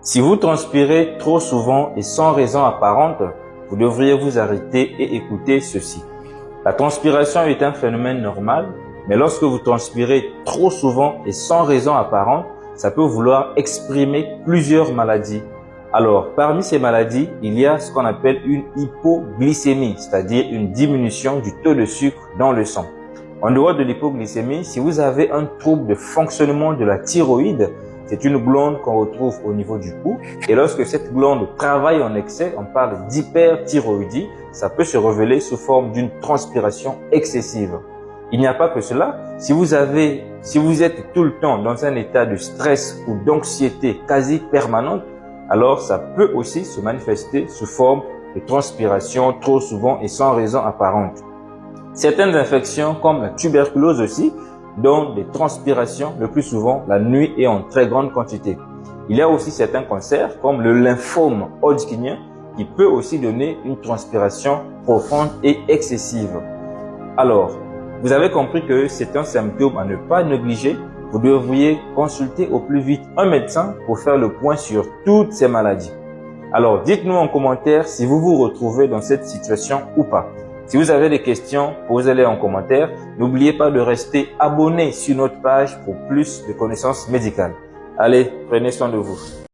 Si vous transpirez trop souvent et sans raison apparente, vous devriez vous arrêter et écouter ceci. La transpiration est un phénomène normal, mais lorsque vous transpirez trop souvent et sans raison apparente, ça peut vouloir exprimer plusieurs maladies. Alors, parmi ces maladies, il y a ce qu'on appelle une hypoglycémie, c'est-à-dire une diminution du taux de sucre dans le sang. En dehors de l'hypoglycémie, si vous avez un trouble de fonctionnement de la thyroïde, c'est une glande qu'on retrouve au niveau du cou. Et lorsque cette glande travaille en excès, on parle d'hyperthyroïdie, ça peut se révéler sous forme d'une transpiration excessive. Il n'y a pas que cela. Si vous êtes tout le temps dans un état de stress ou d'anxiété quasi permanente, alors ça peut aussi se manifester sous forme de transpiration trop souvent et sans raison apparente. Certaines infections comme la tuberculose aussi donnent des transpirations le plus souvent la nuit et en très grande quantité. Il y a aussi certains cancers comme le lymphome hodgkinien qui peut aussi donner une transpiration profonde et excessive. Alors, vous avez compris que c'est un symptôme à ne pas négliger. Vous devriez consulter au plus vite un médecin pour faire le point sur toutes ces maladies. Alors, dites-nous en commentaire si vous vous retrouvez dans cette situation ou pas. Si vous avez des questions, posez-les en commentaire. N'oubliez pas de rester abonné sur notre page pour plus de connaissances médicales. Allez, prenez soin de vous.